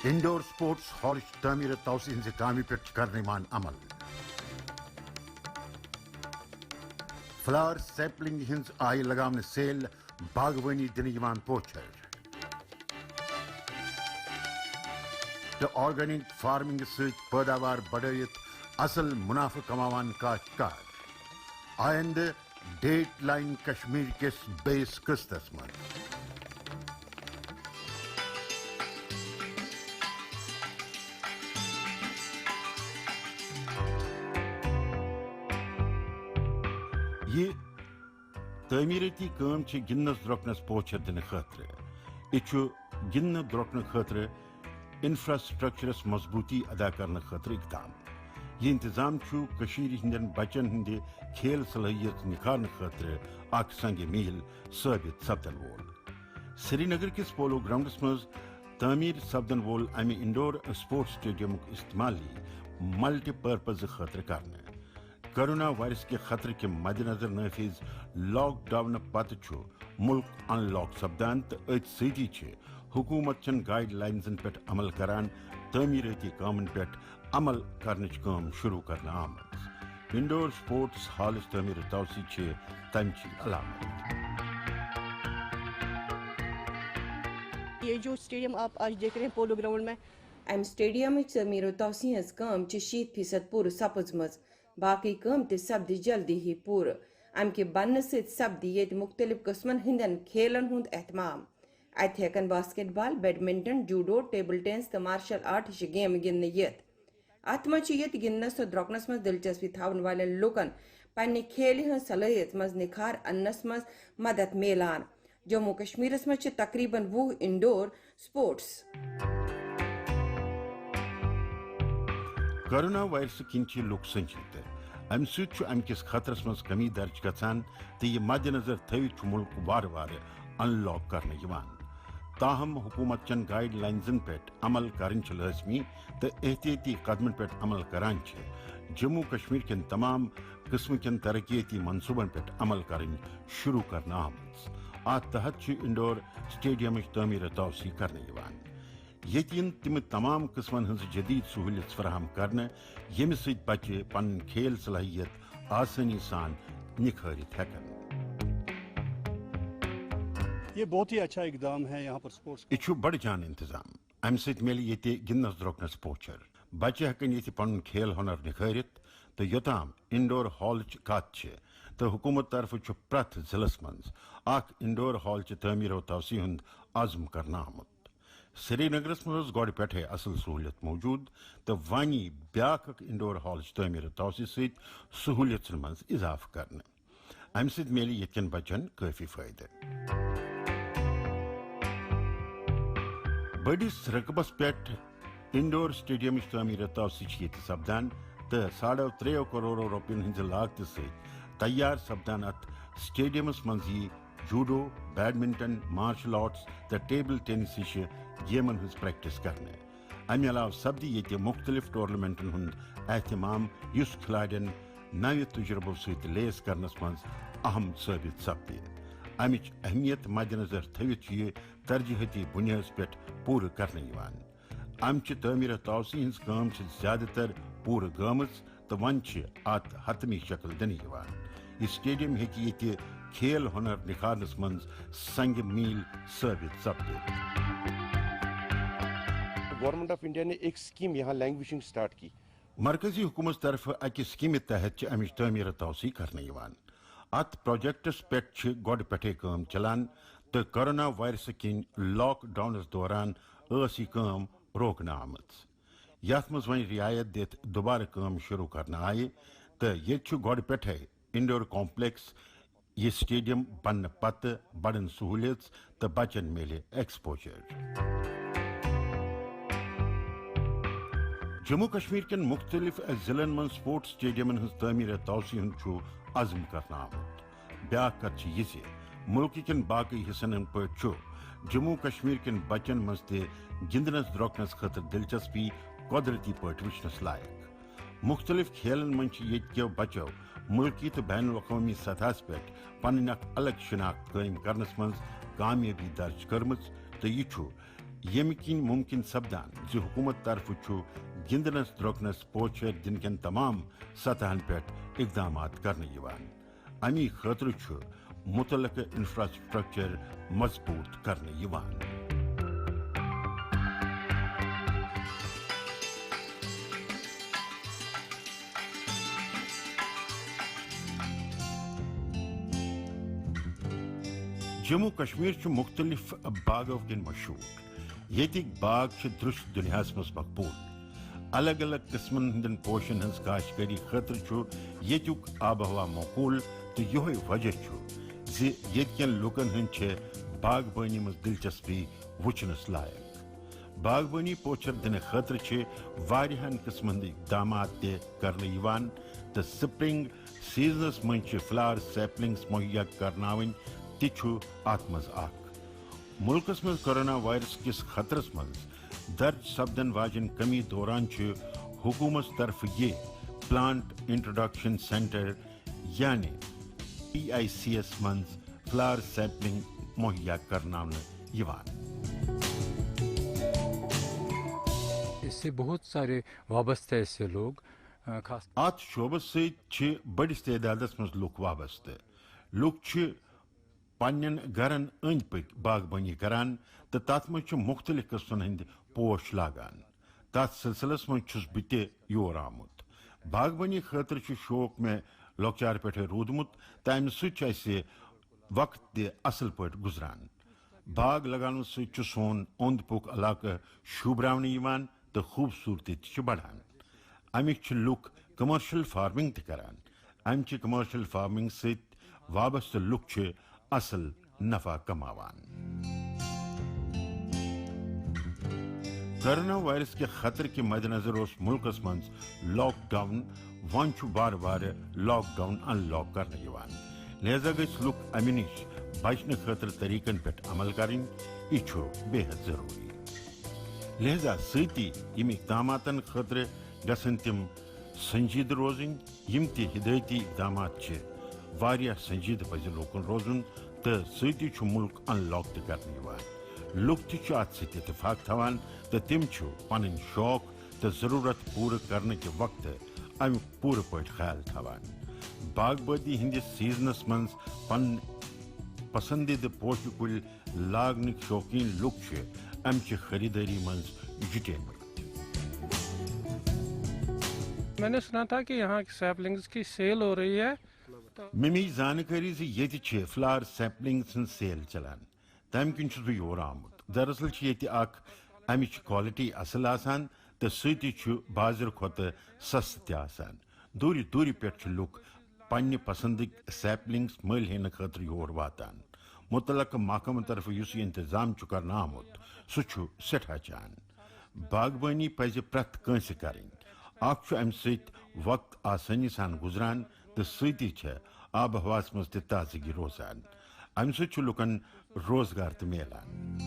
Indore sports ہالچ تعمیر توسیع ہنز کامہ پہ کرنیمان عمل فلاور سیپلنگ ہنز آئی لگاون سیل باغوانی دن پوچھر تو آرگینک فارمنگ ست پیداوار بڑھت اصل منافع کماوان کاشتکار آئند ڈیٹ لائن کشمیر کس بیس قسطس من یہ تعمیرتی کام گندنس درکنس پوچھر دن خاطر یہ گندن درکن خاطر انفراسٹرکچرس مضبوطی ادا کرنے خاطر اقدام یہ انتظام ہندین بچن ہند کھیل صلاحیت نکھارنے خاطر اخ سنگ میل ثابت سپدن وول سری نگر کس پولو گراؤنڈس مز تعمیر سپدن وول امہ انڈور سپورٹس سٹیڈیم استعمال ملٹی پرپز خاطر کرنے کرونا وائرس کے خطرے کے مد نظر نافذ لاک ڈاؤن پتہ ملک ان لاک سپدان تو ات ستی حکومت چن گائیڈ لائنزن پہ عمل کران تعمیراتی کامن پہ عمل کرنچ کام شروع کرنا آمد انڈور سپورٹس ہالس تعمیر توسیع تمچ علامت یہ جو اسٹیڈیم آپ آج دیکھ رہے ہیں پولو گراؤنڈ میں ام اسٹیڈیم تعمیر و توسیع ہز کام 60% پور سپزم باقی کام تہ سپد جلدی ہی پور ام کہ بننے سپد یہ مختلف قسمن ہندین کھیلن ہند اہتمام ات ہیکن basket ball badminton judo table tennis تو مارشل آرٹ ہش گیم گندنے یت ات مز یت گندنس تو درکنس مز دلچسپی تھاون والن لوکن پنہ کھیل ہز صلاحیت مز نکھار انس مز مدد میلان جموں کشمیرس مز تقریباً 20 انڈور سپورٹس کرونا وائرس کن لوک سنجیدہ ام ست ام کس خطرس مز کمی درج گھان تو یہ مد نظر تھوت ملک وار وار ان لاک کرنے تاہم حکومت چن گائیڈ لائنزن پہ عمل کرن لازمی تو احتیاطی قدمن پہ عمل کران جموں کشمیر کن تمام قسم کن ترقیتی منصوبن پہ عمل کرن شروع کرنا آمت ات تحت انڈور سٹیڈیم تعمیر توسیع کرنے یتین تم تمام قسمن ہز جدید سہولت فراہم کرنے یم ست بچے پن کھیل صلاحیت آسانی سان نکھارت ہیکن یہ بہت ہی اچھا اقدام ہے یہاں پر سپورٹس یہ بڑ جان انتظام ام ست مل یہ گندنس درکنس پوچھر بچہ ہکن یہ پن کھیل ہنر نکھارت تو یوتام انڈور ہالچ کت تو حکومت طرف پرت ضلعس مز اخ انڈور ہال تعمیر و توسیع ہند عزم کرنا آمت سری نگرس مز گوڑ پہ اصل سہولت موجود تو وانی بیاکھ انڈور ہال تعمیر و توسیع ست سہولت مز اضافہ کرنے ام ست مل یتکن بچن کافی فائدہ بڑس رقبس پہ انڈور سٹیڈیم تعمیر توسیع یہ سپدان تو 3.5 کروڑ روپین ہز لاگت ست تیار سپدان ات سٹیڈیمس مز جوڈو بیڈمنٹن مارشل آرٹس تو ٹیبل ٹینس ہش گیمن ہز پریکٹس کرنے امہ علاوہ سپد یہ مختلف ٹورنامنٹن ہند اہتمام اس کھلاڑین نو تجربو ست لیس کرنس مز اہم ثابت سپد امچ اہمیت مد نظر تھوت یہ ترجیحاتی بنیاد پہ پور کرنے امچ تعمیر توسیع ہز کام زیادہ تر پور گامز تو ون ات حتمی شکل دن یہ سٹیڈیم ہیکہ یہ کھیل ہنر نکھارنس مز سنگ میل ثابت سپد گورنمنٹ آف انڈیا نے ایک سکیم یہاں لینگویجنگ سٹارٹ کی مرکزی حکومت طرف اکہ سکیم تحت امچ تعمیر توسیع کرنے ات پروجیکٹس پہ گوڑ پٹھے کام چلان تو کرونا وائرس کن لاک ڈاؤنس دوران یہ کام روکنہ آمت یت مز ون رعایت دت دوبارہ کام شروع کرنا آئے تو یہ گوڑ پٹھے انڈور کمپلیکس یہ سٹیڈیم بننے پتہ بڑن سہولت تو بچن ملے ایکسپوجر جموں کشمیر کن مختلف ضلعن من سپورٹس سٹیڈیمن ہز تعمیر توسیع ہند عزم کرنا آمت بیاکھ کت یہ ملک کن باقی حصن پہ جموں کشمیر کن بچن مز تہ گندنس درکنس خاطر دلچسپی قدرتی پہ وچنس لائق مختلف کھیلن من یہ بچو ملکی تو بین الاقوامی سطح پہ پن الگ شناخت قائم کرنس مز کامیابی درج کرمز تو یہ یم کن ممکن سپدان زِ حکومت طرف گندنس درۄکنس پوچھر دن کن تمام سطحن پہ اقدامات کرنے یوان امی خاطر متعلقہ انفراسٹرکچر مضبوط کرنے یوان جموں کشمیر مختلف باغو کن مشہور یتک باغ درش دنیا مز مقبول الگ الگ قسمن ہندن پوشن ہز کاشتکاری خاطر یتک آب و ہوا معقول تو یہ وجہ زِ یتکن لوکن ہند باغبانی مز دلچسپی وچنس لائق باغبانی پوچھر دن خاطر واریاہن قسمن اقدامات کرنے یوان تو سپرنگ سیزنس من فلاور سیپلنگس مہیا کرناون ات مز اخ ملکس مز کورونا وائرس کس خطرس مز درج سپدن واجن کمی دوران حکومت طرف یہ پلانٹ انٹروڈکشن سینٹر یعنی PICS منز فلاور سیپلنگ مہیا کرناون یوان اس سے بہت سارے وابستہ ایسے لوگ خاص ات شعبس سی بڑس تعدادس مز لوگ وابستہ لوگ پنن گرن اند پک باغبانی کران تو تت مز مختلف قسمن ہند پوش لاگان تت سلسلس مز بہ یور آمت باغبانی خاطر شوق میں لوکچار پہ رودمت تو امہ سہ وقت تہ اصل پہ گزران باغ لگان سون اوند پوک علاقہ شوبراون یوان تو خوبصورتی تہ بڑھان امک لوک کمرشل فارمنگ تہ کران امچہ کمرشل فارمنگ ست وابستہ لوک اصل نفع کماوان کورونا وائرس کے خطر کے مد نظر ملکس مز لاک ڈاؤن ون بار بار لاک ڈاؤن ان لاک کرنے یوان لہذا گھس لوک امہ نش بچنے خاطر طریقن پہ عمل کریں یہ بے حد ضروری لہذا ستی یم اقداماتن خاطر گھن تم سنجیدہ روزن یم تہ ہدایتی اقدامات واریاہ سنجیدہ پزِ لوکن روزن تو ستی ملک ان لاک تہ کرنے یوان لوک تہ ات ست اتفاق تھوان تو تم پن شوق تو ضرورت پورٕ کرنے کے وقت امیک پورٕ پٲٹھۍ خیال تھوان باغبٲدی ہندس سیزنس مز پن پسندیدہ پوشہ کل لاگنک شوقین لوک امچہ خریداری مز جٹیمت میں نے سنا تھا کہ یہاں سیپلنگز کی سیل ہو رہی ہے ممی زانکاری یہ فلاور سیپلنگس ہن سیل چلان تم کن بہ یور آمت دراصل یہ امچ کوالٹی اصل آسان تو ستی بازر کھت سست تہ آسان دوری دوری پہ لوک پنہ پسندک سیپلنگس مل ہینہ خاطر یور واتان متعلقہ محکمہ طرف اس انتظام کرنا آمت سہ سٹھا چان باغبانی پزِ پرٛٮ۪تھ کٲنٛسہِ کرٕنۍ اکھ امہ سۭتۍ وقت آسانی سان گزران تو ستی آب و ہواس مز تہ تازگی روزان امہ سۭتۍ لُکن روزگار تہ میلان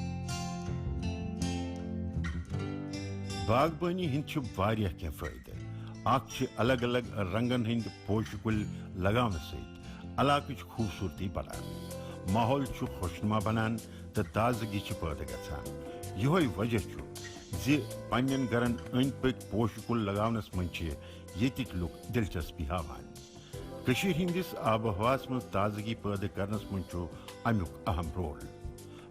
باغبانی ہند واریاہ کینٛہہ فٲیدٕ اکھ الگ الگ رنگن ہند پوشہ کل لگاونہ سۭتۍ علاقٕچ خوبصورتی بڑان ماحول خوشنما بنان تو تازگی پٲدٕ گژھان یہوے وجہ زِ پنن گرن اند پٔکۍ پوشہ کل لگاونس مز ییٚتِکۍ لُکھ دلچسپی ہاوان کشیر ہندس آب و ہواس مز تازگی پٲدٕ کرنس مز امیُک اہم رول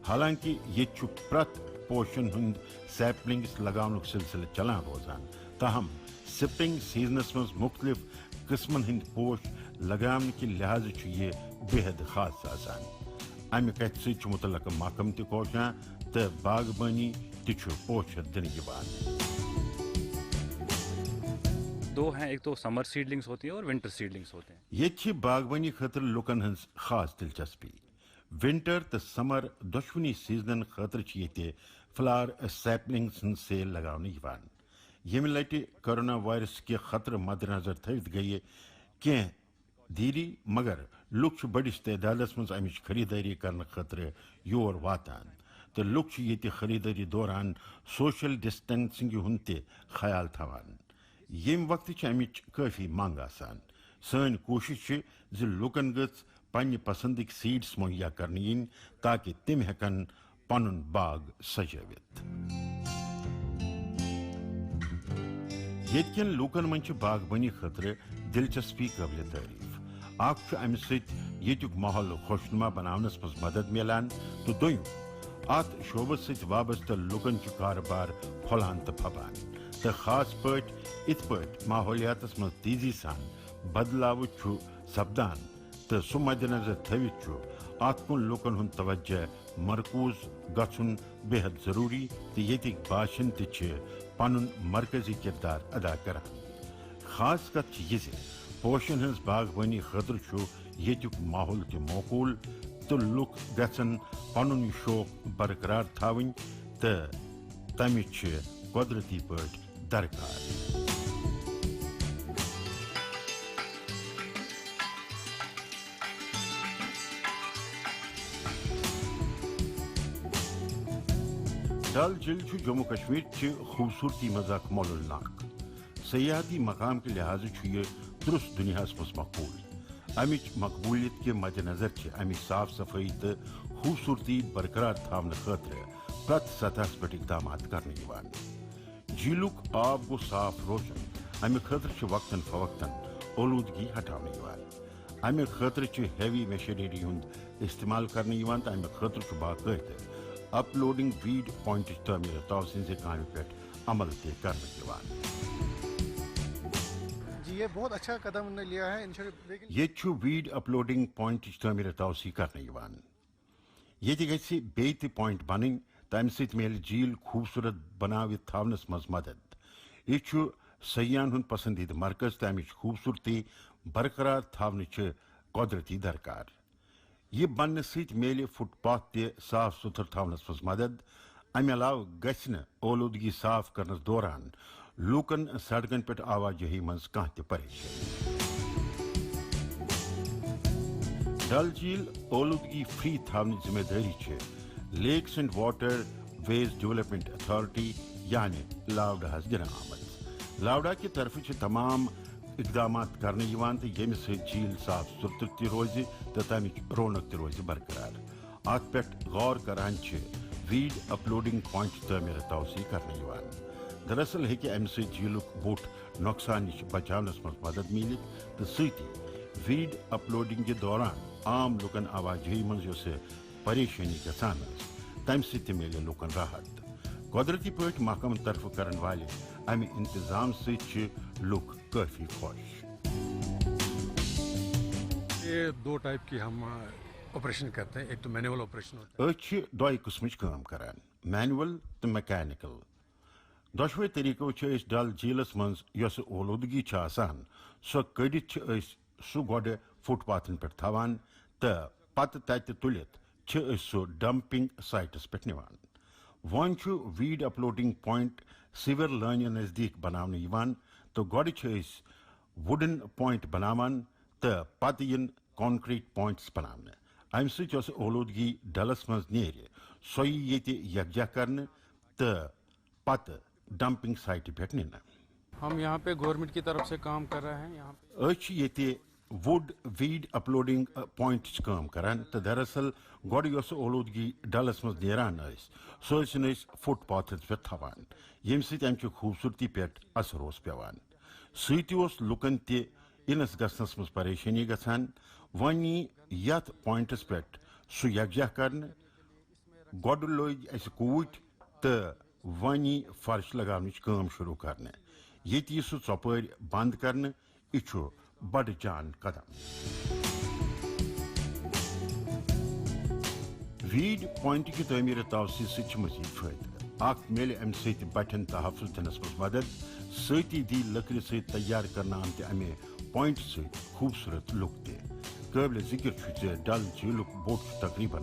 حالانکہ یہ پرٛٮ۪تھ پوشن ہند سیپلنگس لگاونک سلسلہ چلان روزان تاہم سپرنگ سیزنس مز مختلف قسمن ہند پوش لگاون کہ لحاظ یہ بے حد خاص آسان امہ کتھ ست متعلقہ محکمہ تہ کوشاں تو باغبانی تہ پوچھر دن یوان دو ہیں، ایک تو سمر سیڈلنگز ہوتی ہیں اور ونٹر سیڈلنگز ہوتے ہیں. یہ باغبانی خاطر لوکن ہنز خاص دلچسپی ونٹر تو سمر دشونی سیزنن خاطر یہ فلاور سیپلنگز ہن سیل لگانے یوان یم لٹہ کورونا وائرس کے خطر مد نظر تھوت گئی کی دیری مگر لوک بڑس تعدادس مز امچ خریداری کرنے خاطر یور واتان تو لوک یہ خریداری دوران سوشل ڈسٹینسنگ ہند تہ خیال تھوان یم وقت امچ کافی منگ آسان سن کوشش لوکن گژھ پنہ پسندک سیڈس مہیا کرنے ین تاکہ تم ہیکن پنن باغ سجٲوِتھ ییٚتکٮ۪ن لوٗکن منٛز چھِ باغبٲنی خٲطرٕ دلچسپی قٲبلِ تعریف اکھ چھُ امہِ سۭتۍ ییٚتیُک ماحول خۄشنما بناونس منٛز مدد میلان تہٕ دوٚیِم اتھ شعبس سۭتۍ وابستہٕ لُکن چھُ کارٕبار پھۄلان تہٕ پھۄپان تہٕ خاص پٲٹھۍ یِتھ پٲٹھۍ ماحولیاتس منٛز تیزی سان بدلاو چھُ سپدان تہٕ سُہ مدِ نظر تھٲوِتھ چھُ اتھ کُن لُکن ہُنٛد توجہ مرکوز گژھُن بے حد ضروٗری تہٕ ییٚتِکۍ باشند تہِ چھِ پنُن مرکزی کردار ادا کران خاص کتھ چھِ یہِ زِ پوشن ہٕنٛز باغبٲنی خٲطرٕ چھُ ییٚتیُک ماحول تہِ موقوٗل تہٕ لُکھ گژھن پنُن یہِ شوق برقرار تھاوٕنۍ تہٕ تمہِ چھِ قۄدرتی پٲٹھۍ درکار ڈل جھیل چھُ جموں کشمیر چہِ خوٗبصوٗرتی منٛز اکھ مولُل ناک سیاحتی مقام کہِ لحاظہٕ چھُ یہِ درست دُنیاہس منٛز مقبوٗل امِچ مقبوٗلیت کہِ مدِ نظر چھِ امِچ صاف صفٲیی تہٕ خوٗبصوٗرتی برقرار تھاونہٕ خٲطرٕ پرٛٮ۪تھ سطحس پٮ۪ٹھ اقدامات کرنہٕ یِوان جھیلُک آب گوٚو صاف روزُن امہِ خٲطرٕ چھِ وقتاً فوقتاً اولوٗدگی ہٹاونہٕ یِوان امہِ خٲطرٕ چھِ ہیوی میشنری ہُنٛد استعمال کرنہٕ یِوان تہٕ امہِ خٲطرٕ چھُ باقٲعدٕ اپلوڈنگ ویٖڈ پوینٹٕچ تعمیٖر سٕنٛزِ کامہِ پٮ۪ٹھ عمل تہِ کرنہٕ یِوان یہ بہت اچھا قدم لیا ہے ییٚتہِ چھُ ویٖڈ اپلوڈنگ پوینٹٕچ تعمیٖر توسیع کرنہٕ یِوان ییٚتہِ گژھِ بیٚیہِ تہِ پوینٹ بنٕنۍ تہٕ امہِ سۭتۍ میلہِ جھیل خوٗبصوٗرت بنٲوِتھ تھاونس منٛز مدد یہِ چھُ سیاحن ہُنٛد پسندیدٕ مرکز تہٕ امِچ خوٗبصوٗرتی برقرار تھاونٕچ قۄدرتی درکار یہِ بننہٕ سۭتۍ میلہِ فٹ پاتھ تہِ صاف ستھرٕ تھاونس منٛز مدد امہِ علاوٕ گژھِ نہٕ اولوٗدگی صاف کرنس دوران لوٗکن سڑکن پٮ۪ٹھ آواجٲہی منٛز کانٛہہ تہِ پریشٲنی ڈل جھیل اولوٗدگی فری تھاونٕچ ذمہٕ دٲری چھِ lakes and waterways development authority یعنی لاوڈاہس دِنہٕ آمٕژ لاوڈا کہِ طرفہٕ چھِ تمام اقدامات کرنہٕ یِوان تہٕ ییٚمہِ سۭتۍ جھیل صاف ستھرٕ تہِ روزِ تہٕ تمِچ رونق تہِ روزِ برقرار اتھ پٮ۪ٹھ غور کران چھِ ویٖڈ اپلوڈنگ پوینٹ تعمیٖر توسیع کرنہٕ یِوان دراصل ہیٚکہِ امہِ سۭتۍ جھیلُک بوٚڑ نۄقصان نِش بچاونس منٛز مدد میٖلِتھ تہٕ سۭتی ویٖڈ اپلوڈنگہِ دوران عام لُکن آواجٲہی منٛز یۄسہٕ پریشٲنی گژھان ٲس تمہِ سۭتۍ تہِ میلہِ لُکن راحت قۄدرتی پٲٹھۍ محکمہٕ طرفہٕ کرن والہِ امہِ انتظام سۭتۍ چھِ لُکھ کٲفی خۄش یہ دو ٹائپ کی ہم آپریشن کرتے ہیں ایک تو مینول آپریشن ہوتا ہے أسۍ چھِ دۄیہِ قٕسمٕچ کٲم کران مینول تہٕ میکینِکل دۄشوے طٔریٖقو چھِ أسۍ ڈل جھیلس منٛز یۄسہٕ اولوٗدگی چھِ آسان سۄ کٔڑِتھ چھِ أسۍ سُہ گۄڈٕ فٹ پاتھن پٮ۪ٹھ تھاوان تہٕ پتہٕ تتہِ تُلِتھ چھِ أسۍ سُہ ڈمپنگ سائٹس پٮ۪ٹھ نِوان وۄنۍ چھُ ویٖڈ اپلوڈنگ پوینٹ سیور لٲنہِ نزدیٖک بناونہٕ یِوان تہٕ گۄڈٕ چھِ أسۍ وُڈن پوینٹ بناوان تہٕ پتہٕ یِن کانکریٖٹ پوینٹس بناونہٕ امہِ سۭتۍ یۄس اولوٗدگی ڈلس منٛز نیرِ سۄ یی ییٚتہِ یکجا کرنہٕ تہٕ پتہٕ ڈمپنگ سائٹہِ پٮ۪ٹھ نِنہٕ ہم یہاں پہ گورنمنٹ کی طرف سے کام کر رہے ہیں یہاں پہ أسۍ چھِ ییٚتہِ وُڈ ویٖڈ اپلوڈنگ پوینٹٕچ کٲم کران تہٕ دراصل گۄڈٕ یۄس اولوٗدگی ڈلس منٛز نیران ٲس سۄ ٲسِن أسۍ فٹ پاتھس پٮ۪ٹھ تھاوان ییٚمہِ سۭتۍ امہِ چہِ خوٗبصوٗرتی پٮ۪ٹھ اثر اوس پیوان سۭتۍ اوس لُکن تہِ اِنس گژھنس منٛز پریشٲنی گژھان وۄنۍ یی یتھ پوینٹس پٮ۪ٹھ سُہ یکجا کرنہٕ گۄڈٕ لٲگۍ اسہِ کوٗٹۍ تہٕ وۄنۍ یی فرش لگاونٕچ کٲم شروٗع کرنہٕ ییٚتہِ یی سُہ ژۄپٲرۍ بنٛد کرنہٕ یہِ چھُ بڑٕ جان قدم ویٖڈ پوینٹ کہِ تعمیٖر توسیع سۭتۍ چھِ مزیٖد فٲیدٕ اکھ میلہِ امہِ سۭتۍ بٹھٮ۪ن تحفظ دِنس منٛز مدد سۭتی دی لٔکرِ سۭتۍ تیار کرنہٕ آمتہِ امہِ پوینٹ سۭتۍ خوٗبصوٗرت لُک تہِ قٲبلِ ذِکر چھُ زِ ڈل جھیلُک بوٚڑ چھُ تقریٖباً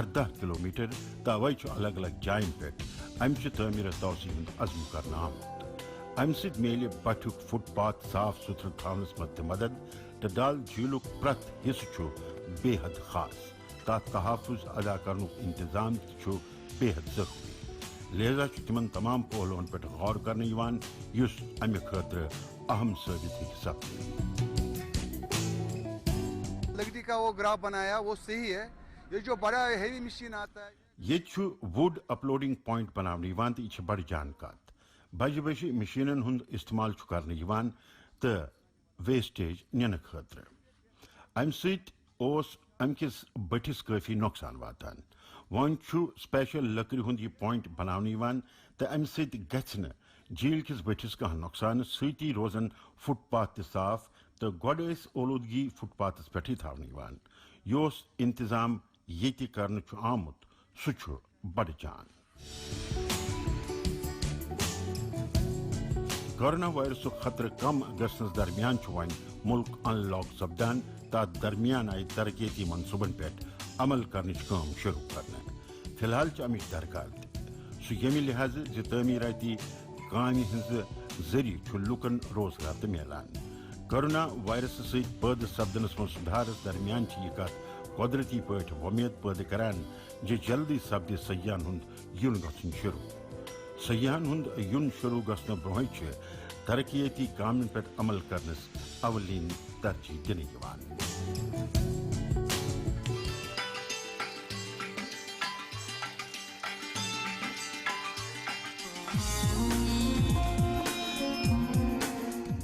18 کلومیٹر تہٕ اوے چھُ الگ الگ جاین پٮ۪ٹھ امہِ چہِ تعمیٖر توسیع ہُنٛد عزم کرنہٕ آمُت امہِ سۭتۍ میلہِ بٹھیُک فٹ پاتھ صاف ستھرٕ تھاونس منٛز تہِ مدد تہٕ ڈل جھیلُک پرٛٮ۪تھ حصہٕ چھُ بے حد خاص تتھ تحفظ ادا کرنُک انتظام تہِ چھُ بے حد ضروٗری لہذا چھُ تِمن تمام پہلوٗہن پٮ۪ٹھ غور کرنہٕ یِوان یُس امہِ خٲطرٕ اہم ثٲبت ہیٚکہِ سپدِتھ لکڑی کا وہ گراف بنایا وہ صحیح ہے یہ جو بڑا ہیوی مشین آتا ہے یہ ووڈ اپلوڈنگ پوائنٹ بنانے تو یہ بڑ جان کت بجہ بجہ مشینن ہند استعمال کرنے تو ویسٹیج نن خاطر ام ام کس بٹھس کافی نقصان واتان ون سپیشل لکر ہند یہ پوائنٹ بنانے تو ام ست گھن جھیل کس بٹھس کھانا نقصان ستی روزن فٹ پاتھ صاف تو گوڑ اولودگی فٹ پاتھس پہ تھوان یس انتظام یہ کرنے آمت سہ بڑ جان کورونا وائرس خطرہ کم گھنس درمیان ون ملک ان لاک سپدان تر درمیان آئی ترقیتی منصوبن پہ عمل کرنے شروع کرنا فی الحال امچ درکار سہ یمہ لحاظ تعمیراتی کامہ ہز ذریعہ لکن روزگار ملان کورونا وائرس ست پید سپدنس من سدھارس درمیان یہ کت قدرتی پہ ومید پید کران جلدی سپد سیاحن ہند یون گھن شروع سیاحن ہند یون شروع گھن برہ ترقیتی کامن پہ عمل کرنس اولین ترجیح دن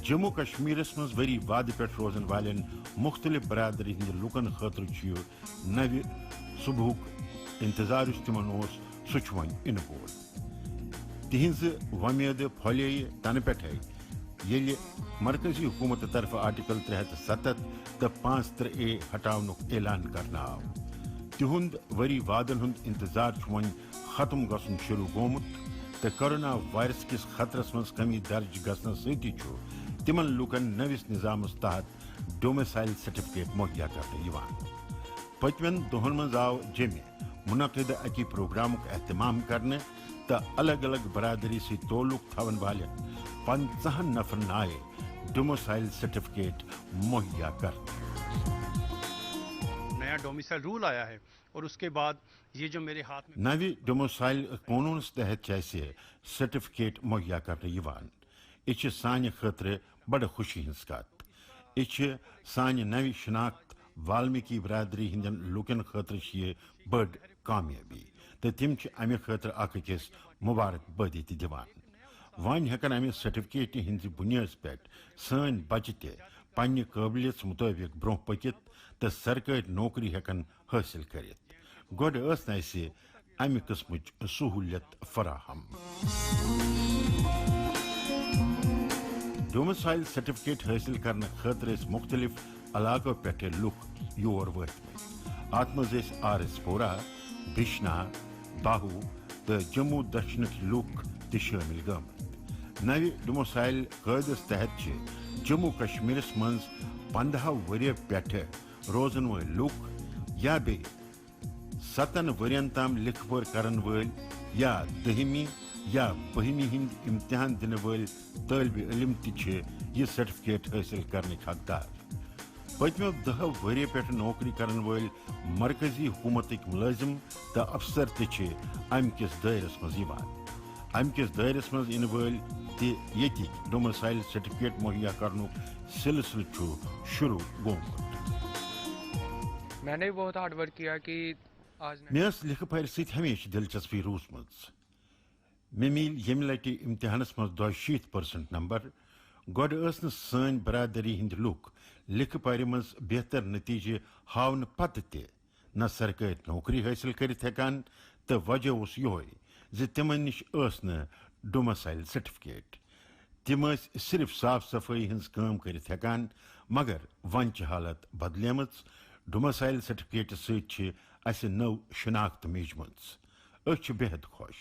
جموں کشمیرس مز وری واد پہ روزن والن مختلف برادری ہند لکن خاطر نو صبح انتظار تمن سہ ون ان وول تہذ ومید پھلے تنہ پہ یل مرکزی حکومت طرف آرٹیکل 370 تو 53A ہٹاؤنک اعلان کرنا آو تہند وری وادن ہند انتظار ون ختم گھن شروع گومت تو کورونا وائرس کس خطرس مز کمی درج گھن ستی تمن لوکن نوس نظامس تحت ڈومیسائل سرٹیفکیٹ مہیا کرنے پتمن دہن مز آو جمع منعقدہ اکی پروگرامک اہتمام کرنے تو الگ الگ برادری سے تعلق تھون والن 50 نفرن آئے ڈومیسائل سرٹیفکیٹ مہیا کرنے نیا ڈومیسائل رول آیا ہے اور اس کے بعد یہ جو میرے ہاتھ میں نوی ڈومیسائل قانون تحت سرٹیفکیٹ مہیا کرنے یہ سانہ خاطر بڑ خوشی ہز کت یہ سانہ نو شناخت والمیکی برادری ہندین لوکن خاطر یہ بڑ کامیابی تو تم امہ خاطر اخ أکس مبارکبادی تیوان ون ہیکن امہ سرٹیفکیٹ ہندز بنیاد پہ سن بچہ تہ پنہ قابلیت مطابق برہ پکت تو سرکاری نوکری ہیکن حاصل کرت گوڑ اس اسہ امہ قسمچ سہولیت فراہم ڈومیسائل سرٹیفکیٹ حاصل کرنے خاطر مختلف علاقوں پہ لک یور وتم ات مز آر ایس پورہ بشنا باہو تو جموں دشنک لک تہ شامل گمت نو ڈومیسائل قاعدس تحت جموں کشمیرس مز 15 وري پہ روزن ول لک یا بی 7 ورین تام لکھ پور کرن ول یا 10ہمی یا 12ہمی ہند امتحان دن ول طالب علم تہ یہ سرٹیفکیٹ حاصل کرنے حقدار پتمو 10 وري پہ نوکری کرن ول مرکزی حکومتک ملازم تو افسر تہ ام کس دائرس مز ام کس دائرس مز ان ول تہ ڈومیسائل سرٹیفکیٹ مہیا کرنک سلسلہ شروع گومت میں نے بہت ہارڈ ورک کیا کہ آج مس لکھ پڑھ ست ہمیشہ دلچسپی روزمت مے مل یم لٹہ امتحانس مز 62% نمبر گوڑ اس سن برادری ہند لک لکھ پڑھ مز بہتر نتیجہ ہاؤن پتہ تہ نہ سرکاری نوکری حاصل کرت ہیکان تو وجہ اس یہ تمن نش ڈومیسائل سرٹیفکیٹ تم صرف صاف صفائی ہز کام کرت ہیکان مگر ون حالت بدلیمت ڈومیسائل سرٹیفکیٹ ست اس نو شناخت میجمت بےحد خوش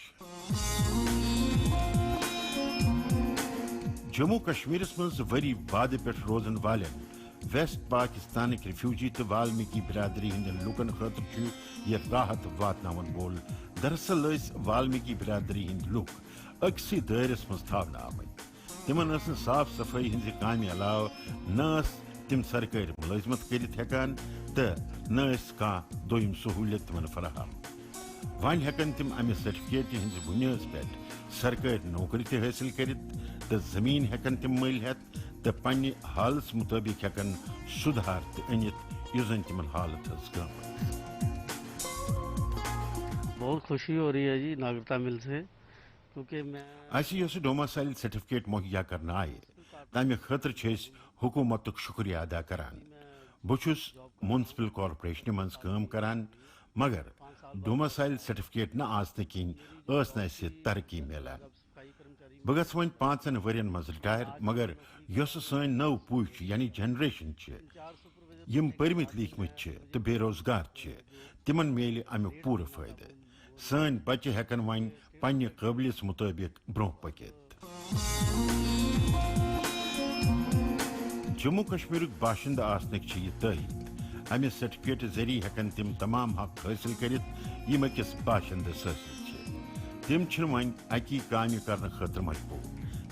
جموں کشمیرس مز وری واد پہ روزن والن ویسٹ پاکستانک ریفیوجی تو والمیکی برادری ہندین لوکن خاطر یہ راحت واتناون وول دراصل والمیکی برادری ہند لوک اکسی دائرس مز تھاونہ آمت تمن صاف صفائی ہندِ کامہ علاوہ نہ تم سرکاری ملازمت کرت ہیکان تو نہ کھانا دویم سہولیت تمن فراہم ون ہیکن تم امہ سرٹیفکیٹ ہندِ بنیاد پہ سرکاری نوکری تہ حاصل کرت تو زمین ہیکن تم مل ہیت تو پنہ حالس مطابق ہیکن سدھار تہ انت اس زن تمن حالت ہز گمت بہت خوشی ہو رہی ہے جی ناگرتا مل سے کیونکہ میں اسی یس ڈومسائل سرٹیفکیٹ مہیا کرنا آئے تمہ خاطر حکومت شکریہ ادا کران بہس میونسپل کارپوریشن مز کام کران مگر ڈومسائل سرٹیفکیٹ نہ آسنے کن نا اسہ ترقی ملان بہ گھس ون 5 ورین مز رٹائر مگر یس سن نو پوچھ یعنی جنریشن یم پرمت لیکھمت تو بے روزگار تمن میل امیک پور فائدہ سن بچہ ہیکن ون پنہ قابلیت مطابق برو پکت جموں کشمیر باشندہ آسنک یہ تعین امہ سرٹیفکیٹ ذریعہ ہیکن تم تمام حق حاصل کرت یم اکس باشندس حاصل تم ون اکی کام کرنے خاطر مجبور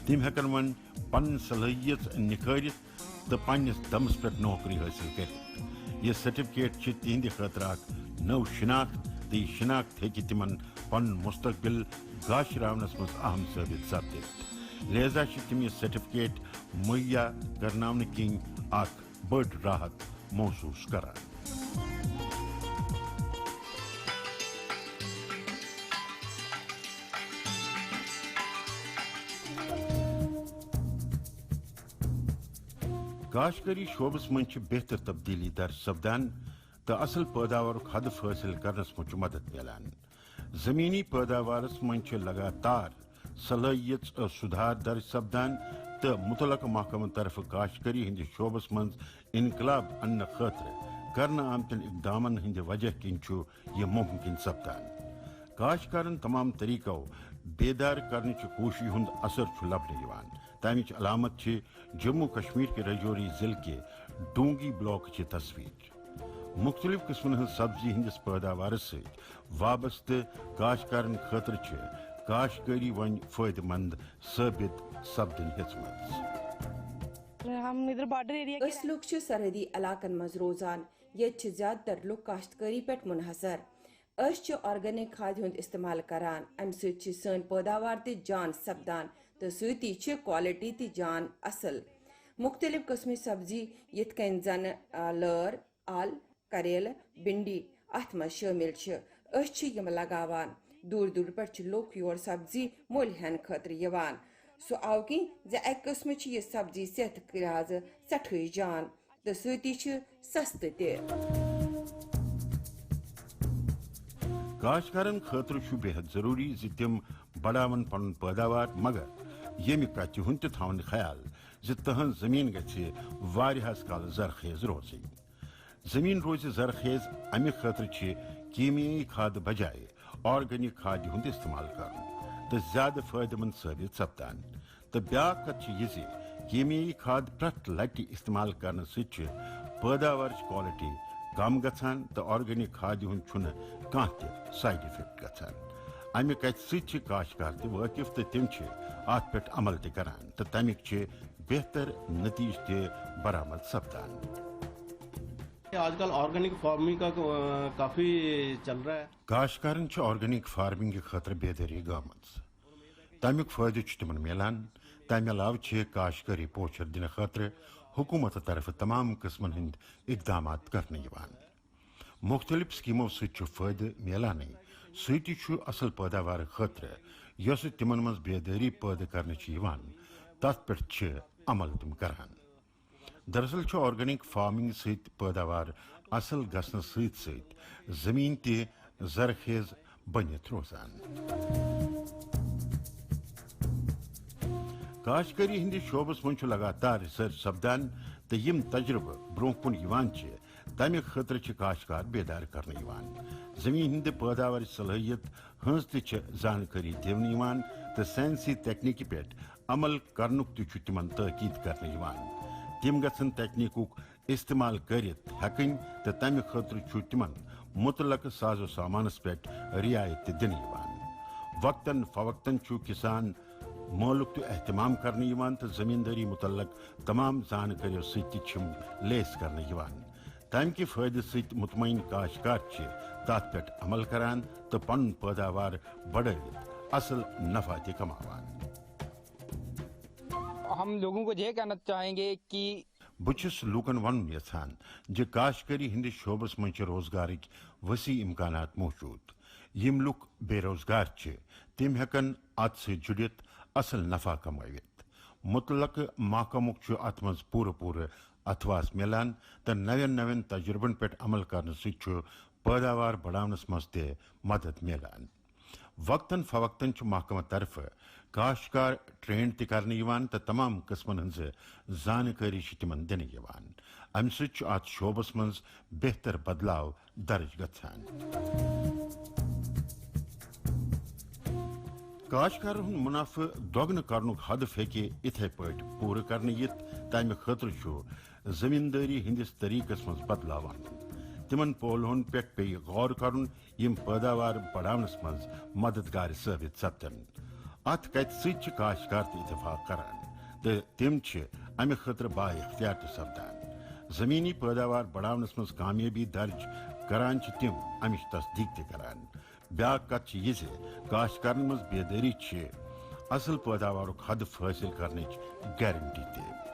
تم ہیکن ون پن صلاحیت نکھارت تو پنس دمس پہ نوکری حاصل کرت یہ سرٹیفکیٹ تہند خاطر اخ نو شناخت تو یہ شناخت ہیکہ تمن پن مستقبل گاشراونس مز اہم ثابت سپدت لہذا تم یہ سرٹیفکیٹ مہیا کرناون کن اخ بڑ راحت محسوس کران کاشتکاری شعبس من بہتر تبدیلی درج سپدان تو اصل پیداوار ہدف حاصل کرنس مجھ مدد ملان زمینی پیداوارس من لگاتار صلاحیت سدھار درج سپدان تو متعلقہ محکمہ طرف کاشتکاری ہند شعبس من انقلاب ان خاطر کرنے آمتن اقدامن ہند وجہ کن یہ ممکن سپدان کاشتکارن تمام طریقوں بیدار کرنے کوشش ہند اثر لبنہ تمچ علامت جموں کشمیر کے رجوری ضلع کے ڈونگی بلاک کی تصویر مختلف قسمن ہز سبزی ہندس پیداوار ست وابستہ کاشتکارن خاطر کاشتکاری ون فائدہ مند ثابت سپدن اس لوگ سرحدی علاقن مز روزان یہ زیادہ تر لوگ کاشتکاری پہ منحصر آرگینک کھاد ہند استعمال کران ام سن پیداوار تہ جان سپدان تو ستی کوالٹی تہ جان اصل مختلف قسم سبزی یت کن زن لر ال کریل بھنڈی ات مز شامل یم لگاوان دور دور پہ لوگ یور سبزی مول ہین خاطر یوان سو آو کن اک قسم یہ سبزی صحت لحاظ سٹھے جان تو ستی سست تہ کاشتکارن خاطر بے حد ضروری تم بڑھاون پن پیداوار مگر یم کتھ ہند تہ تھاون خیال تہن زمین گھس کال زرخیز روزی زمین روز زرخیز امہ خاطر کیمیائی کھاد بجائے آرگینک کھاد ہند استعمال کرن تو زیادہ فائدہ مند ثابت سپدان تو بیاکھ کت یہ کیمیائی کھاد پریت لٹہ استعمال کرنے ست پیداوار کوالٹی کم گھان تو آرگینک کھاد ہند کھانا تہ سائڈ افیکٹ گھان امہ کت ست کاشتکار تہ واقف تو تم ات پہ عمل تہ کران تو تمیک بہتر نتیج تہ برآمد سپدان آج کل آرگینک فارمنگ کا کافی چل رہا ہے کاشتکارن آرگینک فارمنگ خاطر بیداری گامت تمیک فائدہ تمن ملان تمہ علاوہ کاشتکاری پوچھر دن خاطر حکومت طرف تمام قسمن ہند اقدامات کرنے مختلف سکیموں ست فائدہ ملان ستی اصل پیداوار خاطر یس تمن مز بیداری پیدا کرنے تت پہ عمل تم کران دراصل آرگینک فارمنگ ست پیداوار اصل گھنس ست زمین تہ زرخیز بنت روزان کاشتکاری ہند شعبس من لگاتار ریسرچ سپدان تو یم تجربہ برو کن تمہ خاطر کاشتکار بیدار کرنے زمین ہند پیداوار صلاحیت ہز تہ زانکاری دن تو سائنسی تکنیک پہ عمل کرنک تہ تمن تاکید کرنے تم گھن تکنیکک استعمال کرت ہیکن تو تمہ خاطر تمن متعلقہ ساز و سامانس پہ رعایت دن وقتاً فوقتاً کسان مولک تو اہتمام کرنے تو زمینداری متعلق تمام زانکاریوں ست لیس کرنے تمہ کہ فائدہ ست مطمئن کاشتکار تات پہ عمل کران تو پن پیداوار بڑھت اصل نفع تہ کماوان ہم لوگوں کو یہ کہنا چاہیں گے کہ بچس لوکن ون یھان کاشتکاری ہندس شعبس من روزگارک وسیع امکانات موجود یم لوک بے روزگار تم ہیکن ات سی جڑت اصل نفع کمائت متعلق محکمک ات مز پور اتواس ملان تو نوین تجربن پہ عمل کرنے ست پیداوار بڑھانس مز تہ مدد ملان وقتاً فوقتاً محکمہ طرف کاشتکار ٹرین تہ کرنے تو تمام قسمن ہز زانکاری تمن دن ام ست ات شعبس مز بہتر بدلاو درج گھان کاشتکار ہند منافع دگن کرنک ہدف ہیکہ اتھے پاٹ پور کرنے یت تمہ خاطر زمینداری ہندس طریقس مز بدلاو تمن پولہن پہ پی غور کرن یم پیداوار بڑھانس مز مددگار ثابت سپدن ات کت ست کاشتکار تہ اتفاق کران تو تم امہ خاطر با اختیار تہ سپدان زمینی پیداوار بڑھانس مز کامیابی درج کران تم امچ تصدیق تہ کران بیاا کت یہ کاشتکارن مز بیداری اصل پیداوارک ہدف حاصل کرنے گارنٹی تہ